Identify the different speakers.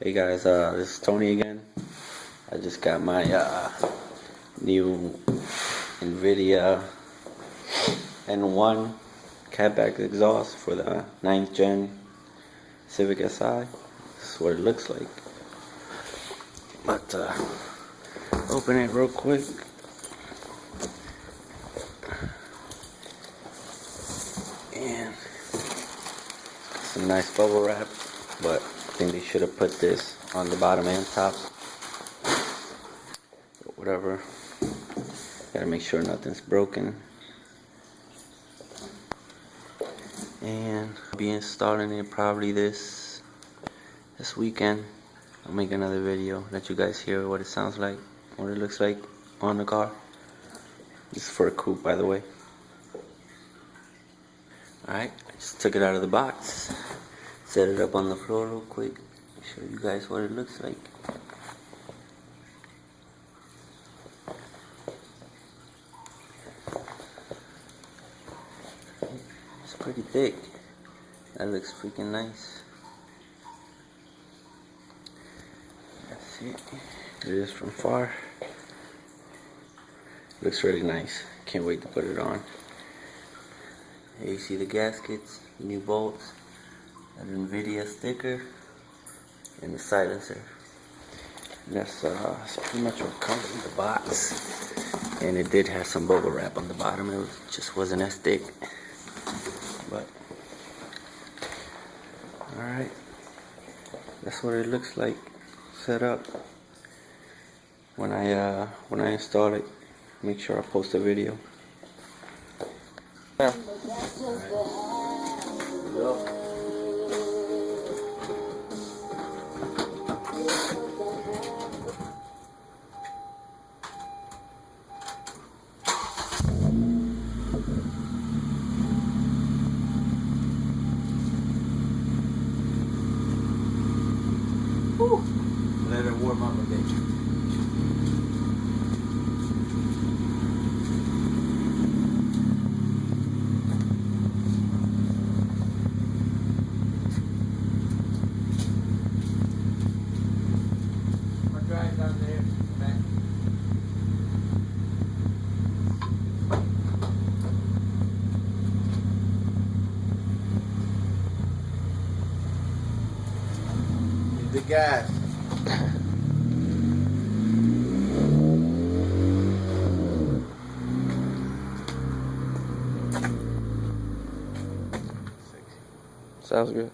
Speaker 1: Hey guys, this is Tony again. I just got my new Invidia N1 catback exhaust for the 9th gen Civic Si. This is what it looks like. But open it real quick. And some nice bubble wrap, but I think they should have put this on the bottom and top. But whatever. Gotta make sure nothing's broken. And I'll be installing it probably this weekend. I'll make another video, let you guys hear what it sounds like, what it looks like on the car. This is for a coupe, by the way. Alright, I just took it out of the box, set it up on the floor real quick, show you guys what it looks like. It's pretty thick. That looks freaking nice. That's it. It is from far. Looks really nice. Can't wait to put it on. Here you see the gaskets, new bolts, an Invidia sticker, and the silencer. And that's pretty much what comes in the box. And it did have some bubble wrap on the bottom. It just wasn't as thick. But alright, that's what it looks like set up. When I install it, make sure I post a video. Yeah. Let it warm up a bit. I'll drive down there back. Hit the gas. Sounds good.